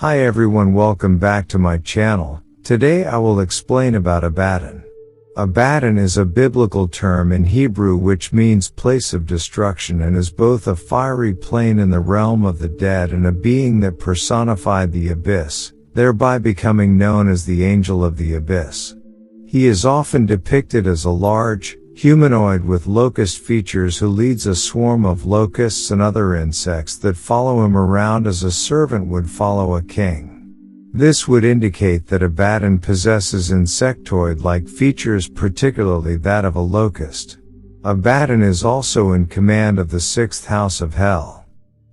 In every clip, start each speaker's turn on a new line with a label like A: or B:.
A: Hi everyone, welcome back to my channel. Today I will explain about Abaddon. Abaddon is a biblical term in Hebrew which means place of destruction and is both a fiery plane in the realm of the dead and a being that personified the abyss, thereby becoming known as the angel of the abyss. He is often depicted as a large, humanoid with locust features who leads a swarm of locusts and other insects that follow him around as a servant would follow a king. This would indicate that Abaddon possesses insectoid-like features, particularly that of a locust. Abaddon is also in command of the sixth house of hell.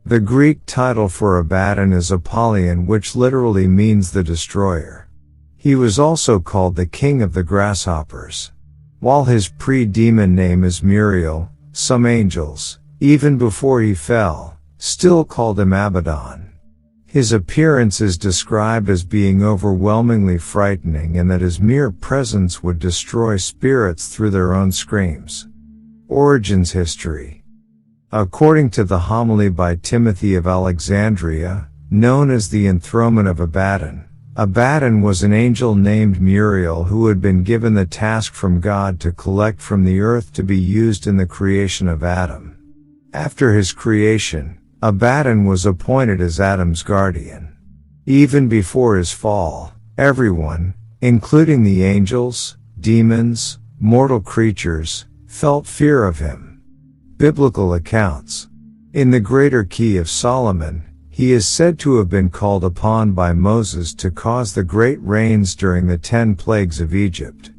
A: The Greek title for Abaddon is Apollyon, which literally means the destroyer. He was also called the king of the grasshoppers. While his pre-demon name is Muriel, some angels, even before he fell, still called him Abaddon. His appearance is described as being overwhelmingly frightening and that his mere presence would destroy spirits through their own screams. Origins history. According to the homily by Timothy of Alexandria, known as the enthronement of Abaddon, Abaddon was an angel named Muriel who had been given the task from God to collect from the earth to be used in the creation of Adam. After his creation, Abaddon was appointed as Adam's guardian. Even before his fall, everyone, including the angels, demons, mortal creatures, felt fear of him. Biblical accounts. In the Greater Key of Solomon, he is said to have been called upon by Moses to cause the great rains during the 10 plagues of Egypt.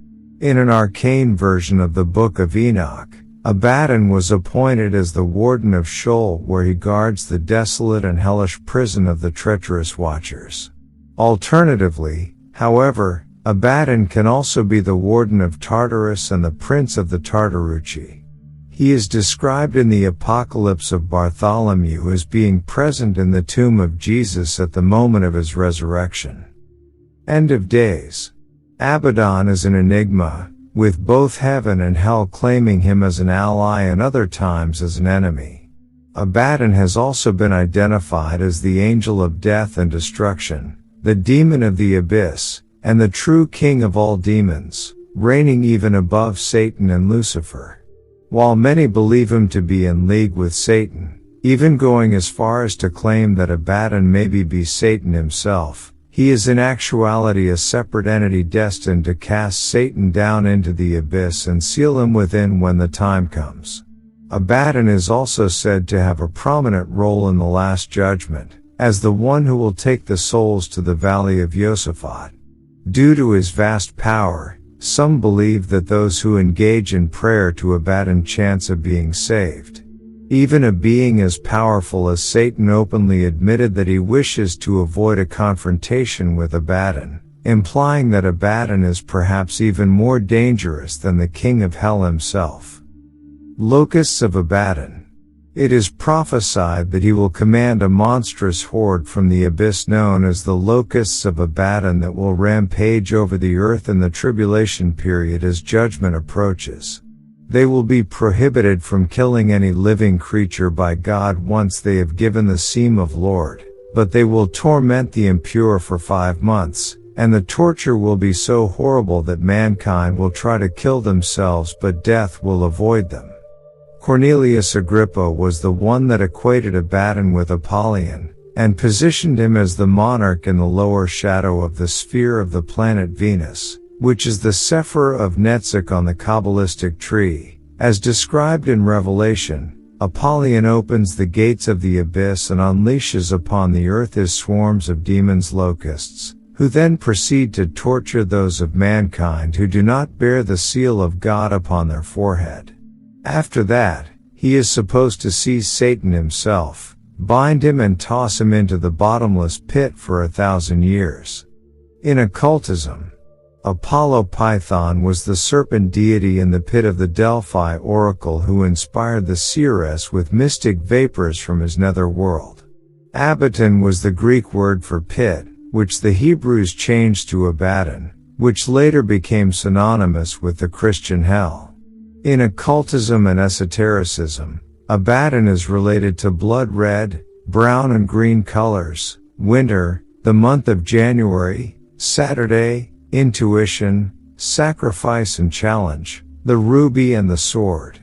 A: In an arcane version of the Book of Enoch, Abaddon was appointed as the warden of Sheol, where he guards the desolate and hellish prison of the treacherous watchers. Alternatively, however, Abaddon can also be the warden of Tartarus and the prince of the Tartarucci. He is described in the Apocalypse of Bartholomew as being present in the tomb of Jesus at the moment of his resurrection. End of days. Abaddon is an enigma, with both heaven and hell claiming him as an ally and other times as an enemy. Abaddon has also been identified as the angel of death and destruction, the demon of the abyss, and the true king of all demons, reigning even above Satan and Lucifer. While many believe him to be in league with Satan, even going as far as to claim that Abaddon may be Satan himself, he is in actuality a separate entity destined to cast Satan down into the abyss and seal him within when the time comes. Abaddon is also said to have a prominent role in the Last Judgment, as the one who will take the souls to the Valley of Josaphat. Due to his vast power, some believe that those who engage in prayer to Abaddon chance of being saved. Even a being as powerful as Satan openly admitted that he wishes to avoid a confrontation with Abaddon, implying that Abaddon is perhaps even more dangerous than the king of hell himself. Locusts of Abaddon. It is prophesied that he will command a monstrous horde from the abyss known as the locusts of Abaddon that will rampage over the earth in the tribulation period as judgment approaches. They will be prohibited from killing any living creature by God once they have given the seam of Lord, but they will torment the impure for 5 months, and the torture will be so horrible that mankind will try to kill themselves but death will avoid them. Cornelius Agrippa was the one that equated Abaddon with Apollyon, and positioned him as the monarch in the lower shadow of the sphere of the planet Venus, which is the Sephir of Netzach on the Kabbalistic tree. As described in Revelation, Apollyon opens the gates of the abyss and unleashes upon the earth his swarms of demons locusts, who then proceed to torture those of mankind who do not bear the seal of God upon their forehead. After that, he is supposed to seize Satan himself, bind him and toss him into the bottomless pit for 1,000 years. In occultism, Apollo Python was the serpent deity in the pit of the Delphi oracle who inspired the seeress with mystic vapors from his nether world. Abaddon was the Greek word for pit, which the Hebrews changed to Abaddon, which later became synonymous with the Christian hell. In occultism and esotericism, Abaddon is related to blood red, brown and green colors, winter, The month of January, Saturday, intuition, sacrifice and challenge, the ruby and the sword.